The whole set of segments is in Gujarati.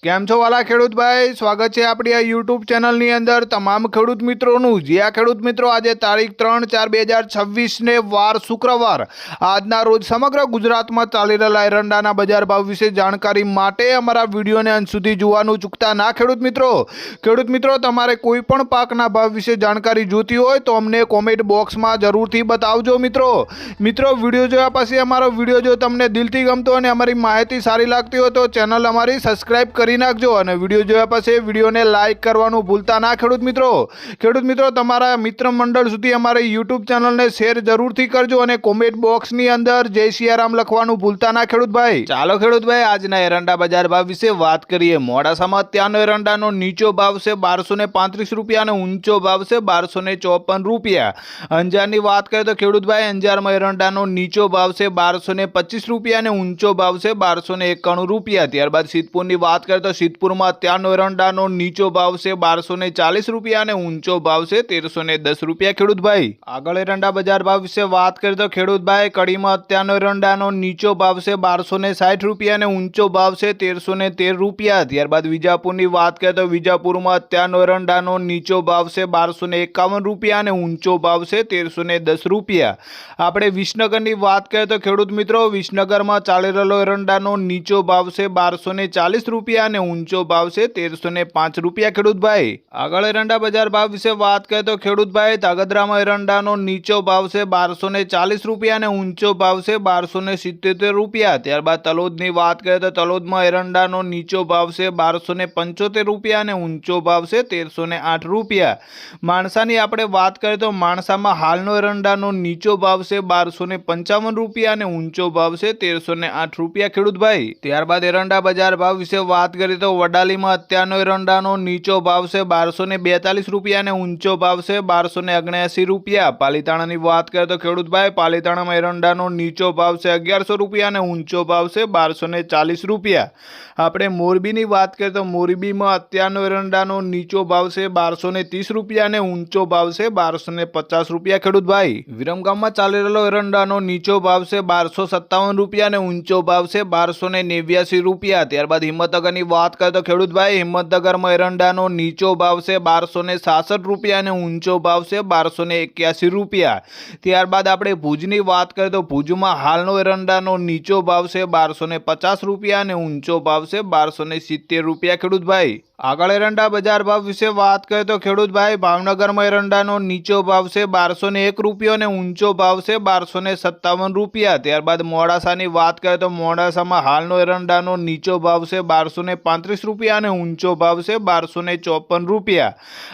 કેમ છો વાલા ખેડૂત ભાઈ, સ્વાગત છે આપણી આ યુટ્યુબ ચેનલની અંદર તમામ ખેડૂત મિત્રોનું। જે આ ખેડૂત મિત્રો આજે તારીખ 3/4/2026 ને વાર શુક્રવાર આજના રોજ સમગ્ર ગુજરાતમાં ચાલી રહેલા એરંડાના બજાર ભાવ વિશે જાણકારી માટે અમારા વિડીયોને અંત સુધી જોવાનું ચૂકતા ના ખેડૂત મિત્રો તમારે કોઈ પણ પાકના ભાવ વિશે જાણકારી જોતી હોય તો અમને કોમેન્ટ બોક્સમાં જરૂરથી બતાવજો। મિત્રો વિડીયો જોયા પછી અમારો વિડીયો જો તમને દિલથી ગમતો અને અમારી માહિતી સારી લાગતી હોય તો ચેનલ અમારી સબસ્ક્રાઇબ કરી નાખજો અને વિડીયો જોયા પછી વિડીયોને લાઈક કરવાનું ભૂલતા ના ખેડૂત મિત્રો તમારા મિત્ર મંડળ સુધી અમારી યુટ્યુબ ચેનલને શેર જરૂરથી કરજો અને કોમેન્ટ બોક્સની અંદર જય સિયારામ લખવાનું ભૂલતા ના ખેડૂત ભાઈ। ચાલો ખેડૂત ભાઈ આજના એરંડા બજાર ભાવ વિશે વાત કરીએ। મોડાસામાં અત્યારનો એરંડાનો નીચો ભાવ છે 1235 રૂપિયા અને ઊંચો ભાવ છે 1254 રૂપિયા। અંજારની વાત કરીએ તો ખેડૂત ભાઈ અંજારમાં એરંડાનો નીચો ભાવ છે 1225 રૂપિયા અને ઊંચો ભાવ છે 1291 રૂપિયા। ત્યારબાદ સિદ્ધપુરની વાત કરીએ તો સિદ્ધપુરમાં અત્યારનો એરંડાનો નીચો ભાવ છે 1240 રૂપિયા અને ઊંચો ભાવ છે 1310 રૂપિયા ખેડૂત ભાઈ। આગળ એરંડા બજાર ભાવ વિશે વાત કરીએ તો ખેડૂત ભાઈ કડીમાં અત્યારનો એરંડાનો નીચો ભાવ છે 1260 રૂપિયા અને ઊંચો ભાવ છે 1313 રૂપિયા। ત્યારબાદ વિજાપુરની વાત કરીએ તો વિજાપુરમાં અત્યારનો એરંડાનો નીચો ભાવ છે 1251 રૂપિયા અને ઊંચો ભાવ છે 1310 રૂપિયા। આપણે વિસનગરની વાત કરીએ તો ખેડૂત મિત્રો વિસનગરમાં ચાલી રહેલો એરંડાનો નીચો ભાવ છે 1240 રૂપિયા અને ઊંચો ભાવ છે 1305 રૂપિયા ખેડૂત ભાઈ। આગળ એરંડા બજાર ભાવ વિશે વાત કરીએ તો ખેડૂત ભાઈ ધાંગધ્રામાં એરંડાનો નીચો ભાવ છે 1240 રૂપિયા અને ઊંચો ભાવ છે 1277 રૂપિયા। ત્યારબાદ તલોદની વાત કરીએ તો તલોદમાં એરંડાનો નીચો ભાવ છે 1275 રૂપિયા અને ઊંચો ભાવ છે 1308 રૂપિયા। માણસાની આપણે વાત કરીએ તો માણસામાં હાલનો એરંડાનો નીચો ભાવ છે 1255 રૂપિયા અને ઊંચો ભાવ છે 1308 રૂપિયા ખેડૂત ભાઈ। ત્યારબાદ એરંડા બજાર ભાવ વિશે વાત કરીએ તો વડાલીમાં અત્યારનો એરંડાનો નીચો ભાવ છે 1242 રૂપિયા અને ઊંચો ભાવ છે 1279 રૂપિયા। પાલીતાણાની વાત કરીએ તો ખેડૂત ભાઈ પાલીતાણામાં એરંડાનો નીચો ભાવ છે 1100 રૂપિયા અને ઊંચો ભાવ છે 1240 રૂપિયા। આપણે મોરબીની વાત કરીએ તો મોરબીમાં અત્યારનો એરંડાનો નીચો ભાવ છે 1230 રૂપિયા અને ઊંચો ભાવ છે 1250 રૂપિયા ખેડૂત ભાઈ। વિરમગામમાં ચાલી રહેલો એરંડાનો નીચો ભાવ છે 1257 રૂપિયા અને ઊંચો ભાવ છે 1289 રૂપિયા। ત્યારબાદ હિંમતનગરની વાત કરીએ તો ખેડૂત ભાઈ હિંમતનગરમાં એરંડાનો નીચો ભાવ છે 1266 રૂપિયા અને ઊંચો ભાવ છે 1281 રૂપિયા। ત્યારબાદ આપણે ભુજની વાત કરીએ તો ભુજમાં હાલનો એરંડાનો નીચો ભાવ છે 1250 રૂપિયા અને ઊંચો ભાવ છે 1270 રૂપિયા ખેડૂત ભાઈ। આગળ એરંડા બજાર ભાવ વિશે વાત કરીએ તો ખેડૂત ભાઈ ભાવનગરમાં એરંડાનો નીચો ભાવ છે 1201 રૂપિયા અને ઊંચો ભાવ છે 1257 રૂપિયા। ત્યારબાદ મોડાસાની વાત કરીએ તો મોડાસામાં હાલનો એરંડાનો નીચો ભાવ છે 1235 રૂપિયા અને ઊંચો ભાવ છે 1254 રૂપિયા।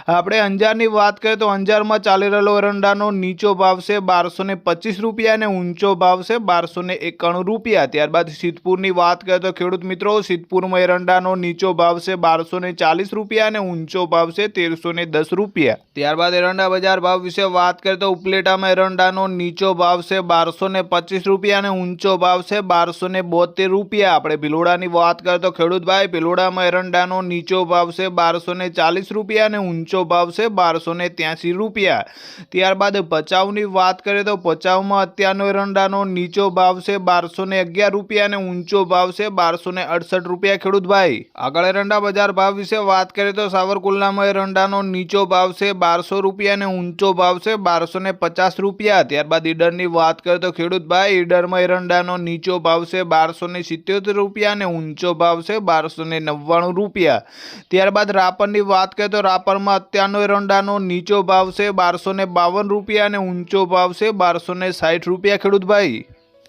આપણે અંજારની વાત કરીએ તો અંજારમાં ચાલી રહેલો એરંડાનો નીચો ભાવ છે 1225 રૂપિયા અને ઊંચો ભાવ છે 1291 રૂપિયા। ત્યારબાદ સિદ્ધપુરની વાત કરીએ તો ખેડૂત મિત્રો સિદ્ધપુરમાં એરંડાનો નીચો ભાવ છે 1240 રૂપિયા અને ઊંચો ભાવ છે 1310 રૂપિયા। ત્યારબાદ એરંડા બજાર ભાવ વિશે વાત કરીએ તો ઉપલેટામાં એરંડાનો નીચો ભાવ છે 1225 રૂપિયા અને ઊંચો ભાવ છે 1272 રૂપિયા। આપણે ભિલોડાની વાત કરીએ તો ખેડૂત ભાઈ ભિલોડામાં એરંડાનો નીચો ભાવ છે 1240 રૂપિયા અને ઊંચો ભાવ છે 1283 રૂપિયા। ત્યારબાદ ભચાઉની વાત કરીએ તો ભચાઉમાં અત્યારનો એરંડાનો નીચો ભાવ છે 1211 રૂપિયા અને ઊંચો ભાવ છે 1268 રૂપિયા ખેડૂત ભાઈ। આગળ એરંડા બજાર ભાવ વિશે વાત કરીએ તો સાવરકુંડલામાં એરંડાનો નીચો ભાવ છે 1200 રૂપિયા અને ઊંચો ભાવ છે 1250 રૂપિયા। ત્યારબાદ ઈડરની વાત કરીએ તો ખેડૂત ભાઈ ઈડરમાં એરંડાનો નીચો ભાવ છે 1277 રૂપિયા અને ઊંચો ભાવ છે 1299 રૂપિયા। ત્યારબાદ રાપરની વાત કરીએ તો રાપરમાં અત્યારનો એરંડાનો નીચો ભાવ છે 1252 રૂપિયા અને ઊંચો ભાવ છે 1260 રૂપિયા ખેડૂત ભાઈ।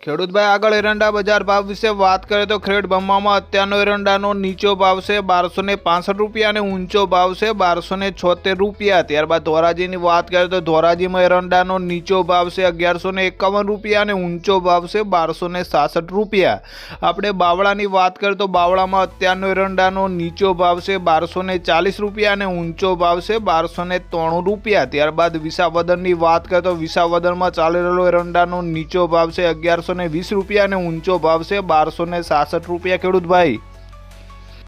આગળ એરંડા બજાર ભાવ વિશે વાત કરીએ તો ખેડ બ્રહ્મામાં અત્યારનો એરંડાનો નીચો ભાવ છે 1265 રૂપિયા અને ઊંચો ભાવ છે 1276 રૂપિયા। ત્યારબાદ ધોરાજીની વાત કરીએ તો ધોરાજીમાં એરંડાનો નીચો ભાવ છે 1151 રૂપિયા અને ઊંચો ભાવ છે 1266 રૂપિયા। આપણે બાવળાની વાત કરીએ તો બાવળામાં અત્યારનો એરંડાનો નીચો ભાવ છે 1240 રૂપિયા અને ઊંચો ભાવ છે 1293 રૂપિયા। ત્યારબાદ વિસાવદરની વાત કરીએ તો વિસાવદરમાં ચાલી રહેલો એરંડાનો નીચો ભાવ છે 1120 રૂપિયા અને ઊંચો ભાવ છે 1266 રૂપિયા ખેડૂત ભાઈ।